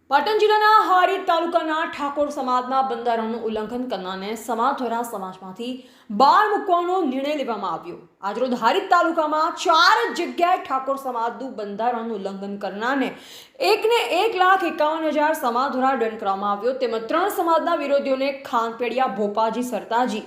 પાટણ જિલ્લાના હારીજ તાલુકાના ઠાકોર સમાજના બંધારણનું ઉલ્લંઘન કરનારને સમાજ દ્વારા સમાજમાંથી બહાર મૂકવાનો નિર્ણય લેવામાં આવ્યો। આજરોજ હારીજ તાલુકામાં 4 જગ્યાએ ઠાકોર સમાજનું બંધારણનું ઉલ્લંઘન કરનારને એકને 1,51,000 સમાજ દ્વારા દંડ કરવામાં આવ્યો। તેમજ 3 સમાજના વિરોધીઓને ખાનપેડિયા ભોપાજી સરતાજી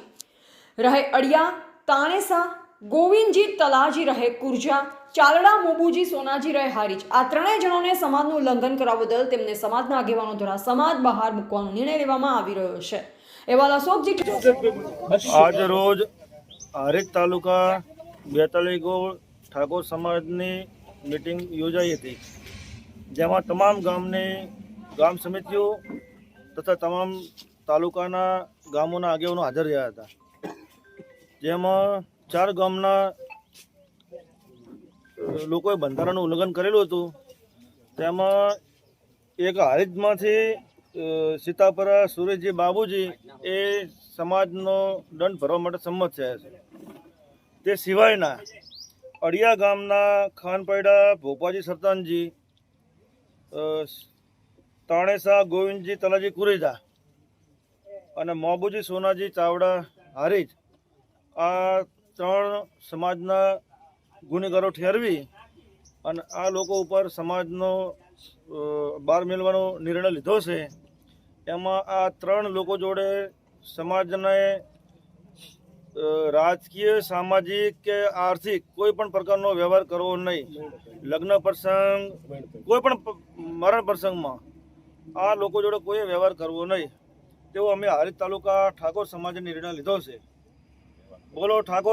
રહે અડિયા, તાણેસા ગોવિંદજી તલાજી રહે કુરજા, ચાલડા મોબુજી સોનાજી રહે હારીજ, આ 3 જણોને સમાજનું ઉલ્લંઘન કરવા બદલ તેમને સમાજના આગેવાનો દ્વારા સમાજ બહાર મૂકવાનો નિર્ણય લેવામાં આવી રહ્યો છે। એવા અશોકજી આજ રોજ હારીજ તાલુકા 42 ગોળ ઠાકોર સમાજની મીટિંગ યોજાઈ હતી, જેમાં તમામ ગામની ગામ સમિતિઓ તથા તમામ તાલુકાના ગામોના આગેવાનો હાજર રહ્યા હતા। જેમાં 4 ગામના લોકોએ બંધારણનું ઉલ્લંઘન કરેલું હતું। તેમાં એક હારીજમાંથી સીતાપરા સુરેશજી બાબુજી એ સમાજનો દંડ ભરવા માટે સંમત થયા છે। તે સિવાયના અડિયા ગામના ખાનપૈડા ભોપાજી સરતાનજી, તાણેસા ગોવિંદજી તલાજી કુરેજા અને મોબુજી સોનાજી ચાવડા હારીજ, આ 3 સમાજના ગુનેગારો ઠેરવી અને આ લોકો ઉપર સમાજનો બહાર મેળવાનો નિર્ણય લીધો છે। એમાં આ 3 લોકો જોડે સમાજને રાજકીય, સામાજિક કે આર્થિક કોઈ પણ પ્રકારનો વ્યવહાર કરવો નહીં। લગ્ન પ્રસંગ, કોઈ પણ મરણ પ્રસંગમાં આ લોકો જોડે કોઈ વ્યવહાર કરવો નહીં, તેવો અમે હારીજ તાલુકા ઠાકોર સમાજે નિર્ણય લીધો છે। બોલો ઠાકોર।